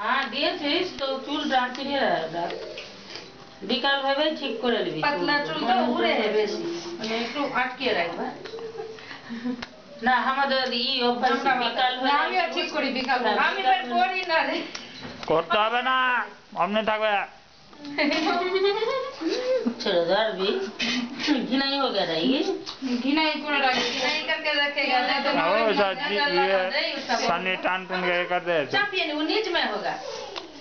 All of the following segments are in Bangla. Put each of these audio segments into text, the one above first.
হ্যাঁ দিয়েছিস তো চুল রাখছি বিকাল ভাবে ঠিক করে নিবি পাতলা চুলটা উড়ে বেশি মানে একটু আটকিয়ে রাখবা না আমাদের অভ্যাস বিকাল হলে আমিও ঠিক করি বিকাল আমি আর করি না রে করতে হবে না অমনি থাকবে ছেড়ে ধরবি घिनाई हो गया रही घिनाई को रखी घिनाई करके रखेगा नहीं तो सनी टान टून के कर दे चापिए नहीं वो नीच में होगा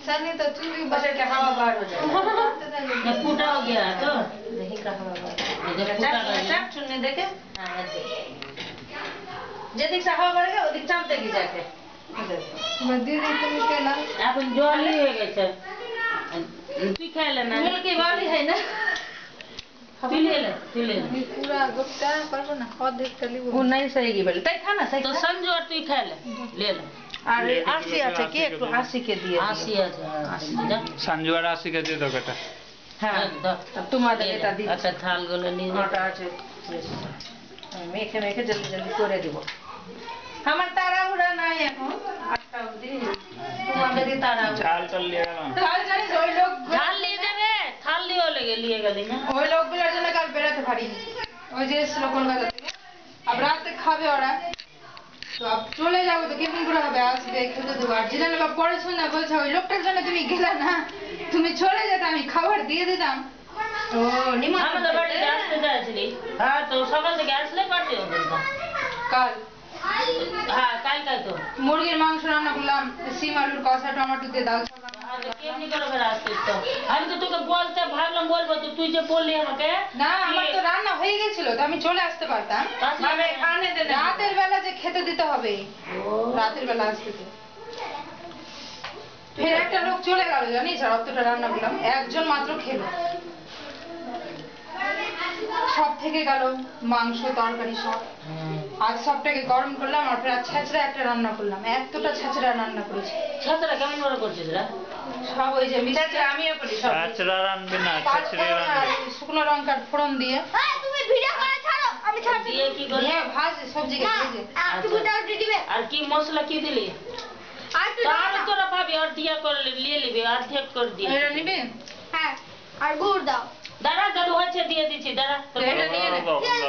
सनी तो चुल भी बचर के हवा बाहर हो जाएगा फूटा हो गया तो नहीं का हवा बाहर चाप चुनने देखे हां जे दिख से हवा बढ़ेगा वो दिख चाप देगी जाके बदी दी तुम केला अपन जोली हो गई है तू खा लेना मिल की वाली है ना पी ले पूरा गुप्ता करबो ना खा देख चली वो नहीं सही की बोले तई खा ना सही तो संजू और तू खा ले अरे 80 আছে কি একটু 80 কে দিয়ে 80 আছে 80 যা संजू और 80 के दे दो बेटा হ্যাঁ তোমাদের এটা দি আচ্ছা থাল গুলো নিয়ে ওটা আছে মেখে মেখে জলদি জলদি করে দিব আমার তাড়াহুড়া নাই এখন 8টা অবধি তোমাদেরই তাড়াহুড়া चाल चल लिया गया কাল জানিস ওই লোক থাল নিয়ে যাবে থাল নিয়ে গেলি না ওই লোকগুলোর জন্য কাল বেরাতে পারি ওই যে এসেছিল কলকাতা থেকে अब रात तक খাবে ওরা তো अब চলে যাবো তো কেমন করে হবে আসবে খেতে দেবো আর জিলানে বাপ পড়াশোনা বলছে ওই লোকটার জন্য তুমি গেলা না তুমি চলে যেতে আমি খাবার দিয়ে দিতাম ও আমাদের বাড়িতে আসতে যাচ্ছিলি হ্যাঁ তো সকাল থেকে আসলে পারতে হবে কাল হ্যাঁ কাল তো মুরগির মাংস রান্না করলাম সিম আলুর কষা টমেটো দিয়ে ডাল কেমনি করে ফের আসছিস তো আমি তো তোকে বলতে ভাবলাম বলবো তো তুই যে বললি আমাকে না আমার তো রান্না হয়ে গেছিল তো আমি চলে আসতে পারতাম মানে আনে দে রাতের বেলা যে খেতে দিতে হবে রাতের বেলা আসতে তো ফের একটা লোক চলে গেল জানিস আর অতটা রান্না করলাম একজন মাত্র খেলো সব থেকে গেল মাংস তরকারি সব আজ সবটাকে গরম করলাম আর ফের ছেঁচড়া একটা রান্না করলাম এতটা ছেঁচড়া রান্না করেছি ছাত্রা কেমন করে করছিস রে সব ওই যে মিষ্টি আমিও করি সব छछरा रानबे ना छछरे रानबे শুকনো লঙ্কার ফোড়ন দিয়ে তুমি ভিডিও করে ছাড়ো আমি ছাড়ছি দিয়ে কি করে হ্যাঁ ভাজ সবজিকে ভেজে একটু গুটাও দিবে আর কি মশলা কি দিলি আর তুই তার তোরা ভাবি আর দিয়া করে নিয়ে নিবি অর্ধেক করে দিয়ে এটা নিবি হ্যাঁ আর গুড় দাও দাঁড়া দাদু হচ্ছে দিয়ে দিচ্ছি দাঁড়া এটা নিয়ে নে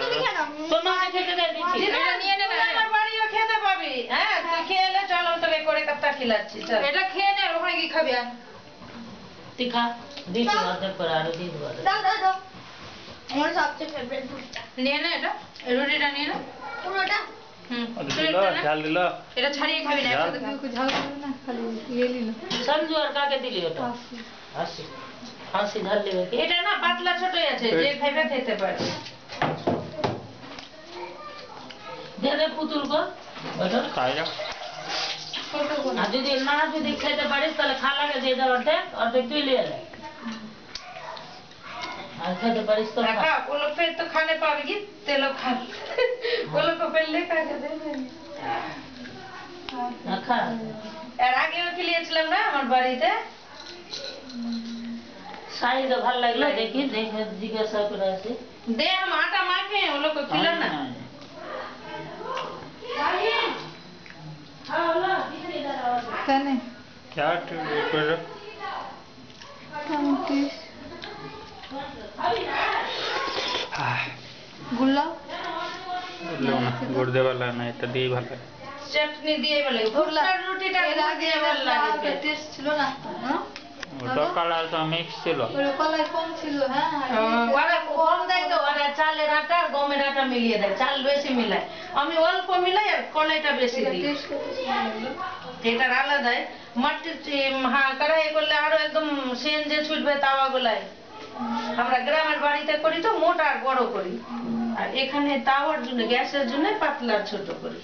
তুমি কেন তোর মাকে খেতে দিয়ে দিচ্ছি এটা নিয়ে নে আমার বাড়িও খেতে পাবি হ্যাঁ তুই খেয়ে নে চল আমি তোকে করে কাপটা খিলাচ্ছি চল এটা খেয়ে নে আর ওখানে কি খাবি আর তুই খা দিচ্ছি অর্ধেক করে আরো দিয়ে দেবো দাও দাও দাও আমার সবচেয়ে ফেভারিট ফুডটা নিয়ে নে এটা এই রুটিটা নিয়ে নে পুরোটা दिलो चाल दिलो এটা ছাড়িয়ে খাবি না একসাথে ঝাল করবে না খালি ইয়ে নিলো সঞ্জু আর কাকে দিলি ওটা হাসি হাসি ঢাল দেবে কি এটা না পাতলা ছোটই আছে যে খাইবে খেতে পারে দে দে পুতুল কো ওটা खाएगा আর যদি খেতে পারিস তাহলে খালাকে দিয়ে দাও অর্ধেক তুই নিয়ে নে আর খেতে পারিস তো খা खा वो लोग फिर तो खाने पाएगी ते लोग खा वो लोग को पहले खा के दे না খা আর আগেও খেলিয়েছিলাম না আমার বাড়িতে শাড়িটা ভালো লাগলো দেখি দেখে জিজ্ঞাসা করে আসি दे हम आटा माखे वो लोग को खिला ना कने क्या कर गुल्ला लो ना गुर्दे वाला नहीं तो दी ভালো चटनी দিয়ে বলে গুল্লা রুটিটা দিয়ে ভালো লাগে টেস্ট ছিল না হ্যাঁ ওটা কালার তো মিক্স ছিল ওরে কলাই কম ছিল হ্যাঁ ওরা কম দেয় তো ওরা চালের আটা আর গমের আটা মিলিয়ে দেয় চাল বেশি মিলায় আমি অল্প মিলাই আর কলাইটা বেশি দিই এটা আলাদাই মাটির হ্যাঁ কড়াই করলে আরো একদম সেন যে ছুটবে তাওয়া গুলাই আমরা গ্রামের বাড়িতে করি তো মোটা আর বড় করি আর এখানে তাওয়ার জন্য গ্যাসের জন্য পাতলা ছোট করি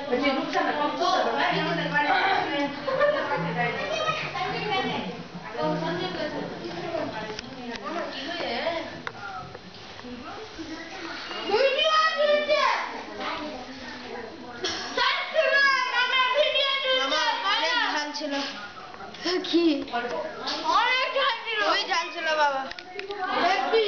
বলছি রুকসানা কম তো না আমাদের বাড়িতে কি অনেক ঝাল ছিল ওই ঝাল ছিল বাবা দেখি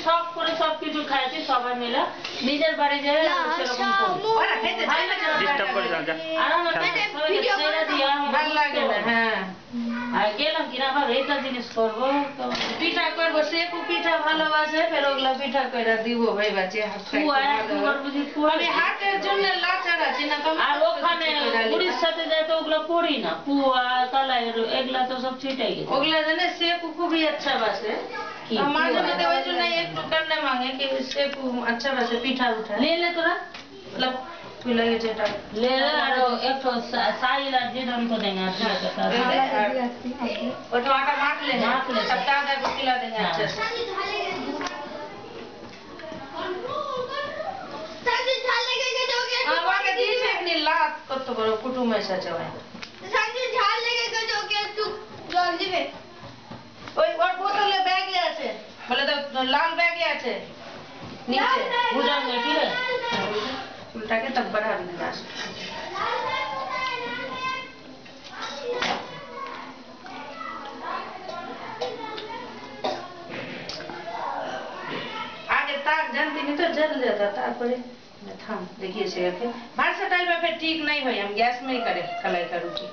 শখ করে সবকিছু খাইছি সবাই মিলে নিজের বাড়ি যায় সেরকম করি ওরা খেতে চায় না ডিস্টার্ব করে যাও যা আর আমার ভিডিও ছেড়ে দিয়ে ভালো লাগে না হ্যাঁ আর গেলাম কিনা আবার এইটা জিনিস করবো তো পিঠা করবো সেকু পিঠা ভালোবাসে ফের ওগুলা পিঠা করে দিব ভাই বাচ্চা আমি হাটের জন্য লাচার আছি না আর ওখানে পুরীর সাথে যায় তো ওগুলো করি না পুয়া কালাই এগুলা তো সব ছিটাই গেছে ওগুলা জানে সেকু খুবই আচ্ছা বাসে কি মাঝে পুয়া? মধ্যে ওই জন্য একটু করনে মাঙে কি সেকু আচ্ছা বাসে পিঠা উঠা ले ले तोरा मतलब भूल गए जेटा ले ले और एक तो साइल और जिदन को देंगे अच्छा के साथ वो तो आटा माख ले माख ले। तब दादा को खिला देंगे हाँ। अच्छे से साजी झाल लेके के जाओगे हाँ वहाँ के दिए थे अपनी लात को तो बड़ो कुटुंब में सचा हुआ है साजी झाल लेके के जाओगे तू जल्दी में ওই ওর বোতলে ব্যাগ আছে বলে তো লাল ব্যাগ আছে নিচে पूजा में की रे উল্টাকে তব बढ़ा देंगे आगे तार जानती नहीं तो जल जाता तार पर थाम देखिए से करके वर्सटाइल में फिर ठीक नहीं हुई हम गैस में ही करें कलाई का रोटी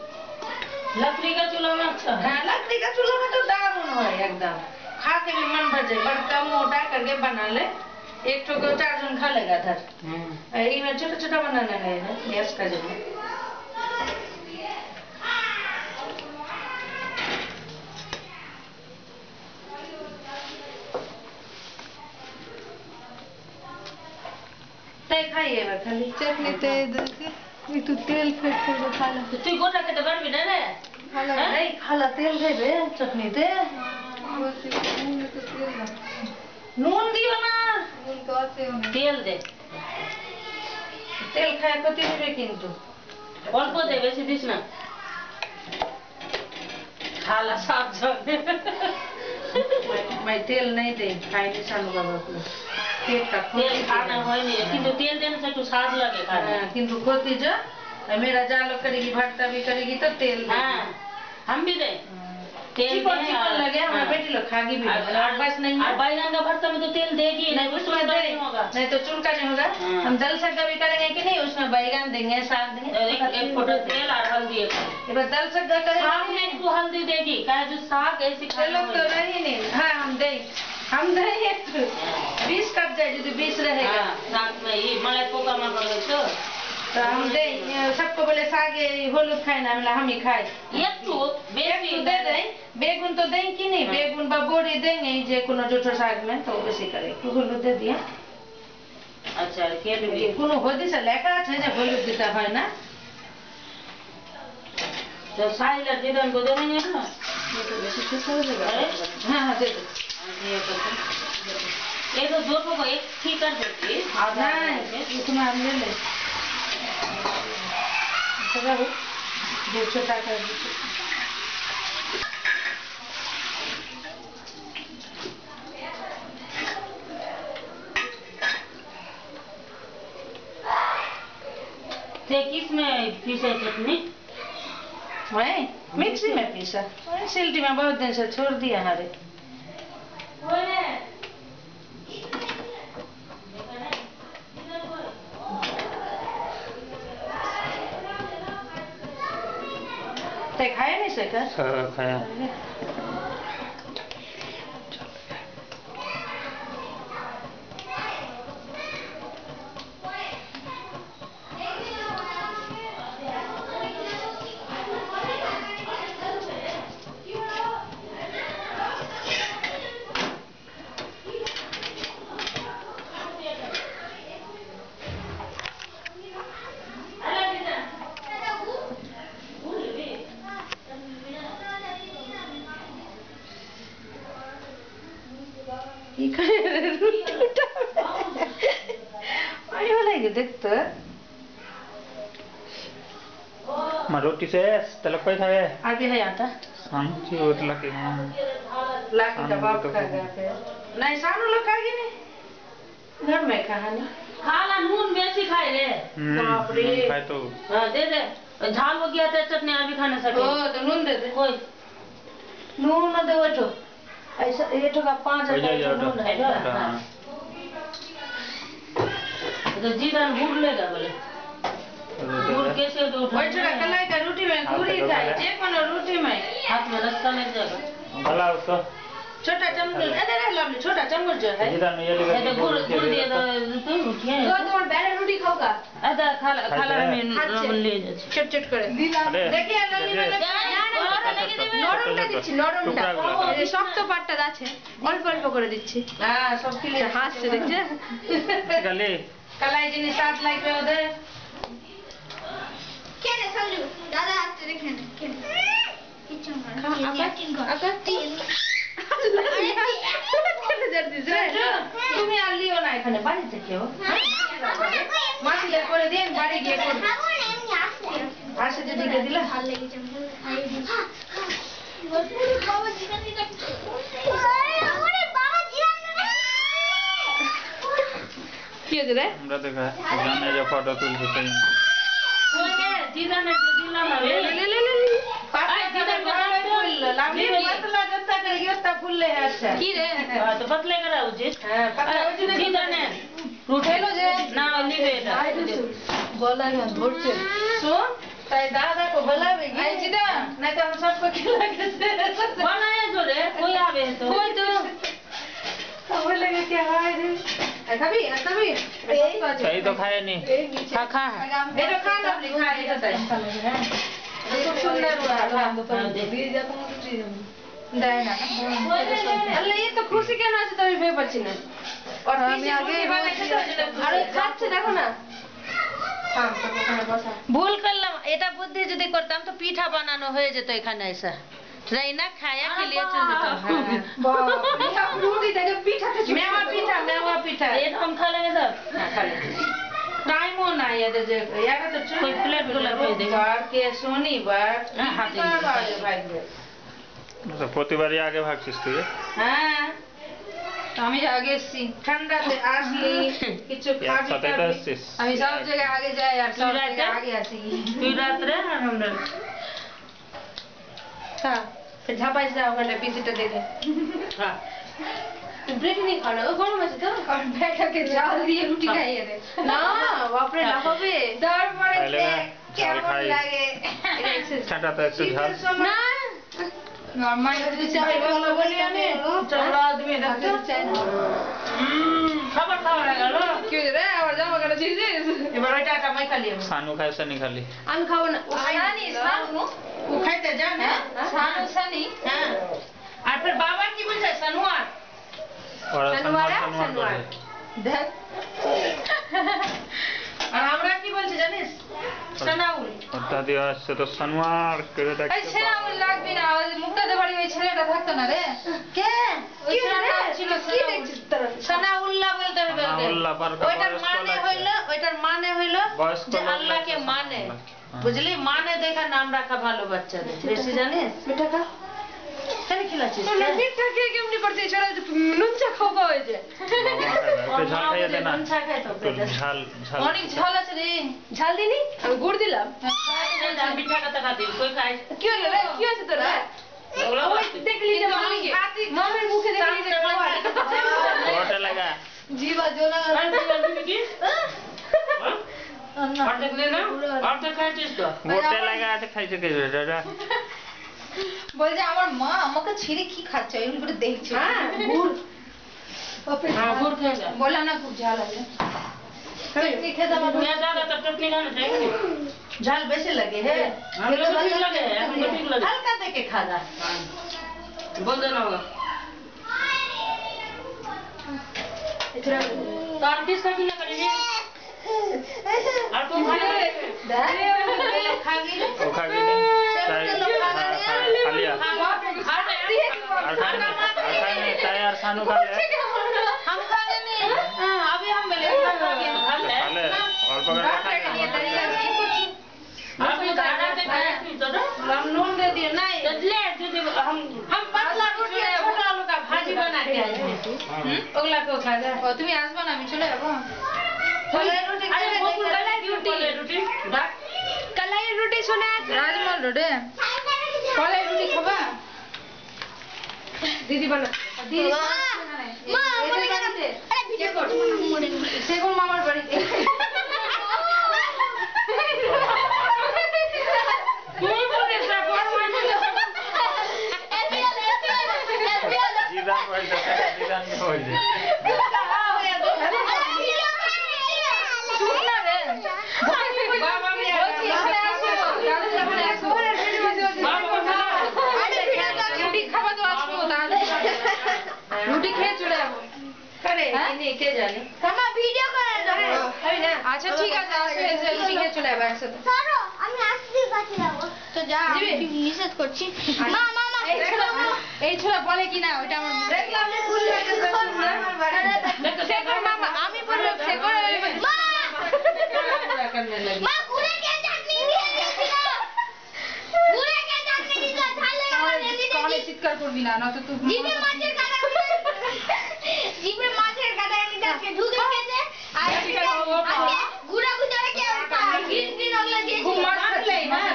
लकड़ी का चूल्हा में अच्छा है हाँ लकड़ी का चूल्हा में तो दारुण है एकदम खा के भी मन भर जाए बड़का मोटा करके बना ले एक ठो को 4 जन खा लेगा धर ये में छोटा छोटा बनाना है गैस का जब तय खाइए बस खाली चटनी ते एक तू तेल फेंक कर खा ले तो तू गोटा के तो कर भी ना रे खा ले हाँ? नहीं खाला तेल दे बे चटनी ते बस मुंह में तो तेल ना नून दियो ना मुंह तो आते हो तेल दे तेल खाया कति दिबे किंतु অল্প দে বেশি দিস না खाला साफ जग मैं तेल नहीं दे खाई नहीं सानू बाबा को पेट का तेल खाना হয় নি কিন্তু তেল देने से একটু স্বাদ লাগে খানে किंतु खोती जो मेरा जालो करेगी भरता भी करेगी तो तेल दे हाँ हम भी दे तेल चिपक दे चिपक लगे हमारे बेटी लोग खागी भी और बस नहीं और है बैगन का भरता में तो तेल देगी नहीं उसमें उसमें दे नहीं होगा नहीं तो चुलका नहीं होगा हाँ। हम दल सग्गा भी करेंगे कि नहीं उसमें बैगन देंगे साग देंगे एक फोटो तेल और हल्दी एक ये बस दल सग्गा साग करेंगे में एक तो हल्दी देगी क्या जो साग ऐसे ये खाना लोग तो रही नहीं हाँ हम देंगे 20 कट जाए यदि 20 रहेगा साग में ये मलाई पोका में कर तो तो हम दे सबको बोले सागे होलुद खाए ना हमला हम ही खाए एक तो बेसी दे दें बेगुन तो दें कि नहीं बेगुन बबोरी देंगे जे कोनो जोठो साग में तो बेसी करे होलुद दे दिया अच्छा के भी कोनो होदी से लेका আছে যে होलुद देता है ना तो साइल जिदन को देंगे ना ये तो बेसी खुश हो जाएगा अरे हां हां दे दो ये तो जोटो को एक ही कर देती आधा नहीं इसमें हम ले ले चलो जो छोटा कर दीजिए ते किस में पीसे चटनी वही मिक्सी में पीसा वही सिल्टी में बहुत दिन से छोड़ दिया हमारे ते खाए नहीं सकर खाया দেখতো Ma roti ses, telok koy thaye. আর भी है आटा Samchi ot laki. लाके कबाब खा गया फिर नहीं सानू लोग खाएगी नहीं घर में कहानी खाला नून बेसी खाए रे बाप रे। Khai to. हाँ, दे दे झाल हो गया था चटनी अभी खा नहीं ओ सके तो नून दे दे कोई नून न दे वो तो ऐसा ये तो का 5 ওই যে है ওটা नून है ওটা, ना হ্যাঁ। तो जीरा भून लेगा बोले भून कैसे तो उठा ওই ছোটা কলাই का रोटी में पूरी खाए जे कोनो रोटी में हाथ में रस्ता लग जाएगा भला उसको छोटा चम्मच इधर है लवली छोटा चम्मच जो है जीरा में ये ये लगा तो गुड़ गुड़ दिए तो तू उठिए তো তোমার বেড়ে রুটি খাও কা आधा खाला खाला में खाচ্ছে। ले जाए छोट छोट करे अरे देखिए लवली मैंने নরমটা দিচ্ছি নরমটা টুকরাগুলো। এই যে শক্ত পাটটা আছে অল্প অল্প করে দিচ্ছি हां सब खिले হাসছে দেখছে खाली कलाई जिनी साथ लाइक उधर কেন সালু দাদা হাতে রেখে নে কেন কিছু না আকা তিন আরে কেন জর্দি তুমি আর লিও না এখানে বাড়িতে কেউ মাছিলে করে দিন বাড়ি গিয়ে করবে আসে দিদিকে দিলে ভাল লেগেছে কি হয়েছে রে আমরা দেখা জানে যে ফটো তুলছে সেই कोई ने जीरा ने दिला ना ले ले ले ले पापा जीरा बनावे फूल लावली पतला जनता करेगी उतना फूल ले है अच्छा কি রে तो पतले करा उचित हां पतला हो जिने जीरा ने उठेलो जे ना लिवे গলায় না ধরছে सो ताई दादा को बुलावेगी आई जीदा नहीं तो हम सबको खिलाएंगे बनाए जो रे कोई आवे तो कोई तो बोलेगा क्या हाय रे कभी कभी सही तो खाए नहीं खा खा ये तो खा लवली खा ये तो खूब सुंदर हुआ দেয় না আল্লাহ এই তো খুশি কেন আছে তো আমি ভেবে পাচ্ছি না और আমি আগে আরে খাচ্ছে দেখো না ভুল করলাম এটা বুদ্ধি যদি করতাম তো পিঠা বানানো হয়ে যেত এখানে ऐसा রাইনা খায়া के लिए चल जेता রুটি থেকে পিঠা मेवा पीठा ये तो हम खा लेंगे सब खा ले टाइम हो ना ये जे यार तो कोई प्लेट वाला दे दे। बार के শনিবার हाथ ভাগবে তো প্রতিবারই আগে ভাগছিস তুই হ্যাঁ আমি আগে এসছি ঠান্ডাতে আসলি কিছু খাবি একসাথে তো আসছিস আমি সব জায়গায় আগে যাই আর সব রাতে? জায়গায় আগে আসি তুই রাত্রে আর আমরা হ্যাঁ फिर ঝাপাই যাও ওখানে পিসিটা দেখে হ্যাঁ ব্রেড নেই খানা ও গরম আছে তো ব্রেডটাকে জাল দিয়ে রুটি খাইয়ে দে না বাপরে না হবে তারপরে তাহলে না, ঝাল কেমন খাই। লাগে ছাটা তো একটু ঝাল না নরমাল যদি চাই ভালো বলি আমি চড়া আদমি দেখতে চাই খাবার খাওয়া হয়ে গেল কি হয়েছে রে আবার জামা কাটা ছিঁড়ছিস এবার ওইটা টামাই খালি আমি সানু খায় সানি খালি আমি খাবো না সানি সানু ও খাইতে জানে সানু সানি হ্যাঁ আর फिर বাবা কি বলছে সানুয়ার ওরা সানুয়ার সানুয়ার করে দেখ আর আমরা কি বলছি জানিস সানাউল ওটা দিয়ে আসছে তো সানুয়ার করে এই দেখতে ছেলে আমার লাগবে না ওই মুক্তাদের বাড়ি ওই ছেলেটা থাকতো না রে কে কি ওই রে ছিল কি দেখছিস তোরা সানাউল্লাহ বলতে হবে ওকে। সানাউল্লাহ পার কা ওইটার বয়স্ক মানে লাগছে। হইলো ওইটার মানে হইলো বয়স্ক যে লোক আল্লাহকে লাগছে, মানে হ্যাঁ। বুঝলি মানে দেখা নাম রাখা ভালো বাচ্চাদের বেশি জানিস বেটা কা কেন খিলাচ্ছিস তোর মিঠা খেয়ে কেমনি করছিস ওরা নুনচা খাওয়া হয়েছে একটু ঝাল খাইয়ে দে না মনসা খায় তো একটু ঝাল ঝাল অনেক ঝাল আছে রে ঝাল দিনি আমি গুড় দিলাম মিঠা কথা খাতে कोई खाए কি হলো রে কি হয়েছে তোর ওগুলো ওই দেখলি যে মামের মুখে দেখলি যে খাওয়া ওটা লাগা जीवा जो ना और देखले ना और तो खाए इसको ওটা লাগা আছে খাইছে কে দাদা বলছে আমার মা আমাকে ছিঁড়ে কি খাচ্ছে এগুলো করে দেখছে হ্যাঁ গুড় हाँ गुड़ खाएगा বললাম না খুব ঝাল আছে चटनी खेदा में क्या ज्यादा तब चटनी खाना चाहिए झाल बेसी लगे है हम लोग को ठीक लगे हमको ठीक लगे हल्का दे के खाना बोल देना होगा तो आप किसका किला करेंगे और तुम खागी ও খাবি না চাই খালিয়া আর খাই চাই আর সানু খালে हम खागे नहीं हाँ अभी हम मिले খালে অল্প করে খাই आपने गाना पे खाया थी तो ना हम नून दे दिए नहीं तो ले दीदी हम पतला रोटी और छोटा आलू का भाजी बना के आए हैं ओगला को खा जा ও তুমি আসবে না আমি চলে যাবো कलाई रोटी अरे खाए वो कलाई रोटी কালাই রুটি শোনা আছে রাজমহল রোডে কলাই রুটি খাবা দিদি বানা মা মনে করতে আরে ভিডিও কর মনে সেগুন মামার বাড়িতে তুই বলিস না বড় মানে জিদান হইছে জিদান হইছে বাবা আমি রুটি খাওয়া তো আসবো রুটি খেয়ে চলে যাবো করে ইনি কে জানে মামা ভিডিও করে দাও আমি না আচ্ছা ঠিক আছে আসো এসে রুটি খেয়ে চলে যাবো একসাথে সরো আমি আসছি কাছে যাব তো যা আমি নিষেধ করছি মা মা মা এই ছোলা বলে কিনা ওইটা আমার দেখলাম যে ফুল লাগে আমার বাড়ি শেখর মামা আমি বলবো শেখর মা করনে লাগি মা গুড়ে কে চাটনি দিয়ে দিয়েছিল গুড়ে কে চাটনি দিয়েছিল ঝালে আমার রেডি কলে চিৎকার করবি না নয়তো তুই জিভে মাছের কাটা জিভে মাছের কাটা আমি আজকে দুধ খেতে আর আজকে গুড়া গুড়া কে গ্রিন গ্রিন ওগুলা দিয়ে খুব মারলে হ্যাঁ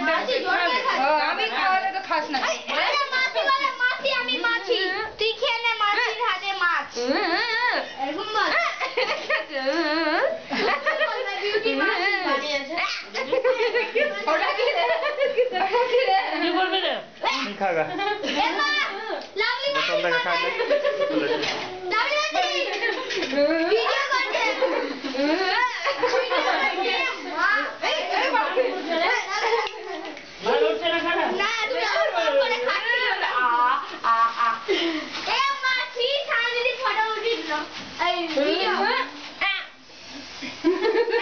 মাছি জোরে খায় আমি খাওয়ালে তো খাস না আরে মাছি বলে মাছি আমি মাছি তুই খেয়ে নে মাছির হাতে মাছ এরকম মাছ বিউটি মাছ বানিয়েছে ওটা কি রে কি বলবি রে নি খাগা এ মা লাভলি বোতল থেকে খাইলে লাভলি ভিডিও করছে মা এই ভালো হচ্ছে না খানা না তুমি আমার করে খাচ্ছিল না এ মাছি সামনে ফটো উঠিয়ে দিল এই ভিডিও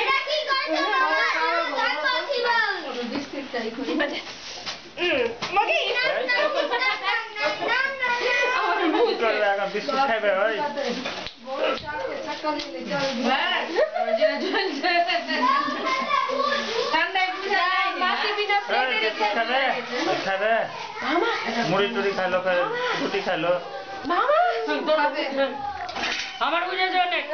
এটা কি করছো বাবা গান মাছি বল বিস্কুট তাই করি মগি না না কি করবে এখন বিস্কুট খাইবে ওই ঠান্ডায় বুঝা মাছি বিনা এই বিস্কুট খাবে খাবে মুড়ি টুড়ি খাইলো ফের রুটি খাইলো আমার বুঝেছে অনেক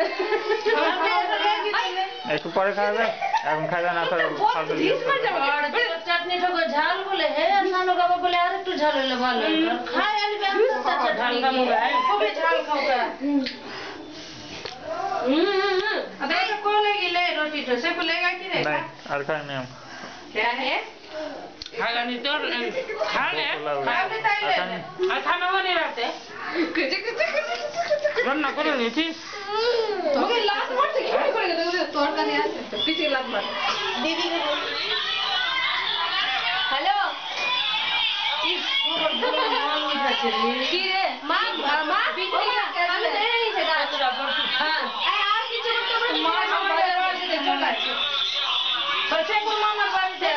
একটু পরে খাবে এখন খাইবে না ফের ফালতু চাটনি ঠোকে ঝাল বলে হে সানো বাবা বলে আর একটু ঝাল হলে ভালো খাই আমি ব্যস্ত ঝাল খাবো ভাই খুবই ঝাল খাওয়া अबे को लेगी ले रोटी तो से लेगा कि रे नहीं और खाने हम क्या है खागा नहीं तो खा ले আর খানা বানিয়ে রাখতে রান্না করে নিয়েছি তোকে লাভ মারতে কি করে গেল তোর কানে আছে किसी लग मत दीदी को হ্যালো কি রে মা মা আমি দেই নিছে গাছটা হ্যাঁ আর কিছু করতে পারবি মা আমাদের বাড়িতে চলে আসছে बच्चे को मामा बाड़ी से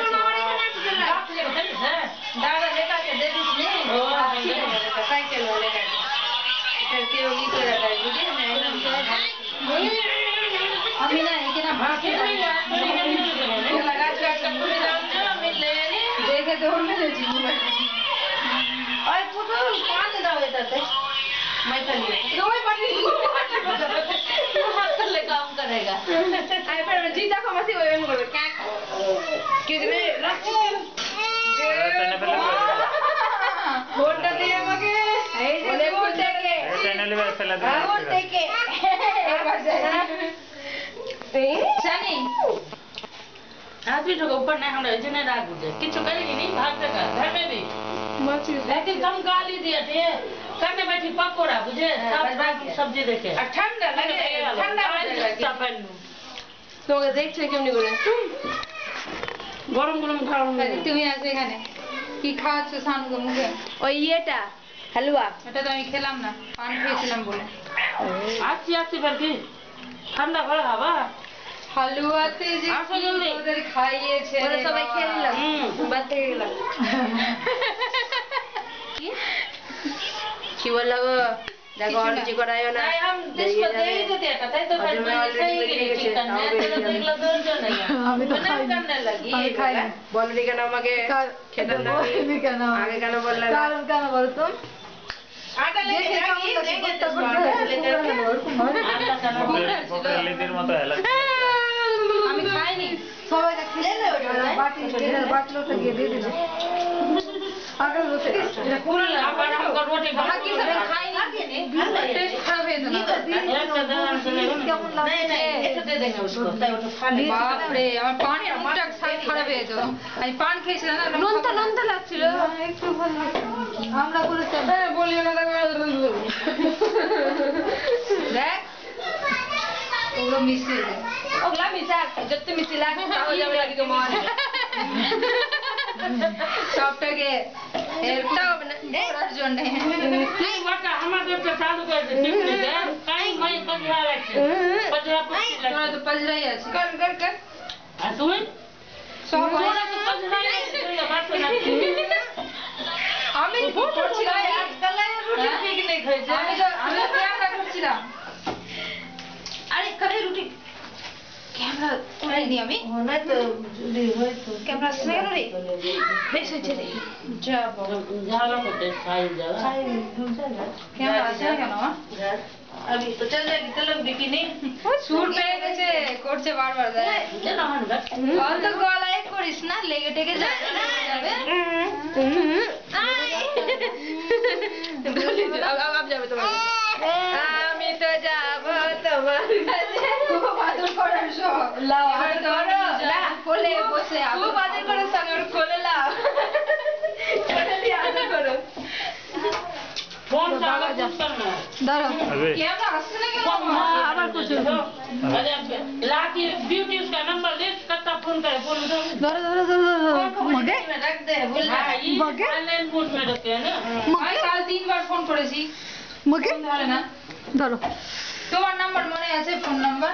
दादा लेकर के दे दी नहीं साइकिल वाले का करके वही तो रहता है बुझे ना আমি না এখানে ভাত लगा के चक्कू में डाल दो मैं ले रही দেখে দৌড় মেরেছি और पुतुल पानी दाव देता थे मैं चली रोई पाटी तू हाथ कर ले काम करेगा আই पर जीता को मसी ওই করবে क्या कितने টেনে ফেলে ফোনটা দিয়ে আমাকে এই যে ফোন থেকে টেনে লিবে ফেলে দিবে ফোন থেকে একবার জানি हाथ भी ठोका ऊपर नहीं हमरा इतने राग बुझे किछु करेगी नहीं भाग देगा घर में भी लेकिन कम गाली दिए थे करने बैठी पकोड़ा बुझे सब सब्जी देखे ठंडा लगे ठंडा তোমাকে দেখছে কেমনি করে গরম গরম খাওয়া তুমি আসো এখানে কি খাওয়াচ্ছ সানুকে মুখে ওই ইয়েটা হালুয়া এটা তো আমি খেলাম না পান খেয়েছিলাম বলে আসছি আসছি বের কি ঠান্ডা করে খাবা হালুয়াতে যে আসো কি জলদি। ওদের খাইয়েছে ওরা রে সবাই বাবা। খেয়ে নিলাম বাদ থেকে গেলাম কি বলবো দেখো আর কিছু করাইও না नहीं हम इसको दे ही देते हैं ताई तो और जो मैं मैं सही already के लिए लेके चिकन चलता हूँ, मैं तो बेरियानी। देखला दो जो नहीं আমি তো খাই না। करने लगी আমি খাই না। বললি কেন আমাকে খেতে না বলবি কেন? আগে কেন বললে না? কারণ কেন বলতো आटा लेके দেখে जाएंगे কেমন देंगे করতে तो করতে ले जाएंगे ওরকম হয়। বকরে লিদির মতো হেলা আমি খাইনি সবাইকে খেয়ে বাটি বাটলোতে গিয়ে দিয়ে দিলাম পাগল হতে এটা পুরো আবার আমাকে রুটি বাবা কি সব খাই না টেস্ট খারাপ হয়ে যাবে একটা দানা চলে গেল কেমন লাগছে এটা दे देंगे उसको তাই ওটা ফালে বাপ রে আমার পানের মুখটা খারাপ হয়ে যেত আমি পান খেয়েছিলাম না নোনতা লাগছিল একটু ভালো আমরা বলেছি বলিও না দেখ ওগুলো মিশিয়ে দে ওগুলা মিশা যত মিশি লাগে তাও যাবে এদিকে মন সবটাকে একটা ওরার জন্য এই বাটা আমাদের তো চালু করে দে টিপলে দে কাই মই পজরা রাখছে পজরা পড়ছি তোরা লাগে তো পজরাই আছে কর আর তুই সব তোরা তো পজরাই আছে বাটা না আমি করছিলাম আজকাল রুটি ঠিক নেই খাইছে আমি ক্যামেরা করছিলাম আরে করে রুটি ক্যামেরা তুলিনি আমি মনে তো যদি হয়তো ক্যামেরা স্মেল রে বেশ হয়েছে রে যা ঝালা করতে সাইজ ঝালা ক্যামেরা আছে না কেন अभी तो चल जाएगी चलो बिकिनी সুর পেয়ে গেছে করছে বারবার দেখ যেন হন গা অত গলায় করিস না লেগে টেগে যাবে আব যাবে তোমার আমি তো যাব তোমার কাছে খুব আদর করার শখ লাও আদর করো না কোলে বসে খুব আদর করার সঙ্গে ওর কোলে লাও কোলে দিয়ে আদর করো ফোন চালা করনা দাঁড়াও अबे ক্যামেরা আসছে না কেন আবার কিছু अरे लाकी ब्यूटी उसका नंबर दे कत्ता फोन करे फोन दो मगे रख दे बोल हां ये ऑनलाइन मोड में रखे हैं ना আমি কাল 3 বার ফোন করেছি মগে ধরে না ধরো তোমার নাম্বার মনে আছে ফোন নাম্বার